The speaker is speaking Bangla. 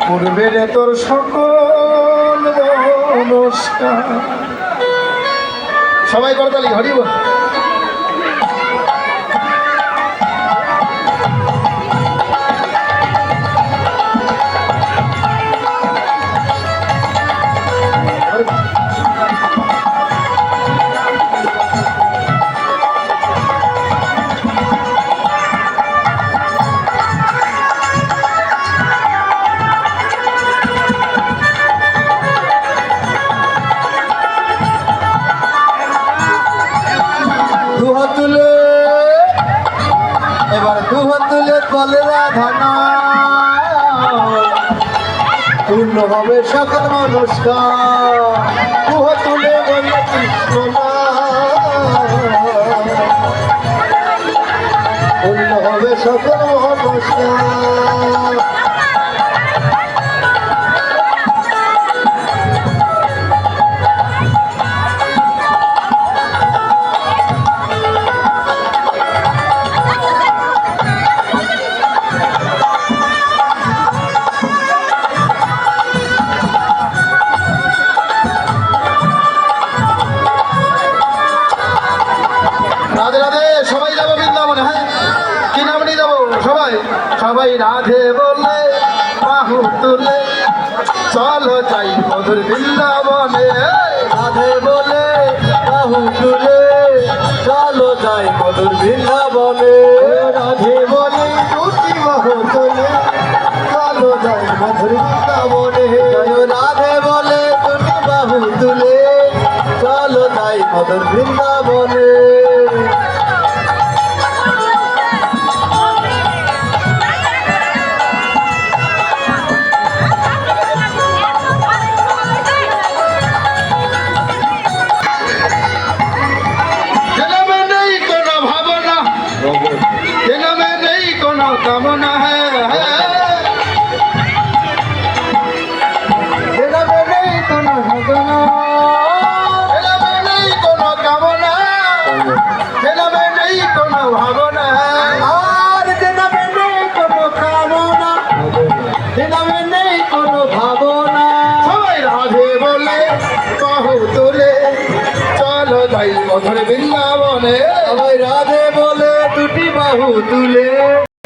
পূর্বের তোর সকল নমস্কার। সবাই করতালি হরি বল। এবার দুহাত তুলে বলে রাধানা পূর্ণ হবে সকল নমস্কার। দুহাত তুলে বলে কৃষ্ণ পূর্ণ হবে সকল নমস্কার। রাধে রাধে। সবাই যাবো বৃন্দাবনে। হ্যাঁ, কি নাম নিয়ে যাবো? সবাই সবাই রাধে বলে বাহু তুলে চলো যাই মধুর বৃন্দাবনে। রাধে বলে বাহু তুলে চলো যাই মধুর বৃন্দাবনে। রাধে বলে দুটি বাহু তুলে চলো যাই মধুর বৃন্দাবনে। রাধে বলে দুটি বাহু তুলে চলো যাই মধুর বৃন্দাবনে। कामना है नहीं कोनो भगना, नहीं कोनो कामना, नहीं कोनो भावना और नहीं कोनो कामना, नहीं कोनो भावना। सबाई राधे बोले बाहु तुले चलो जाई मधुर बृंदाबने। सबाई राधे बोले दुटी बाहु तुले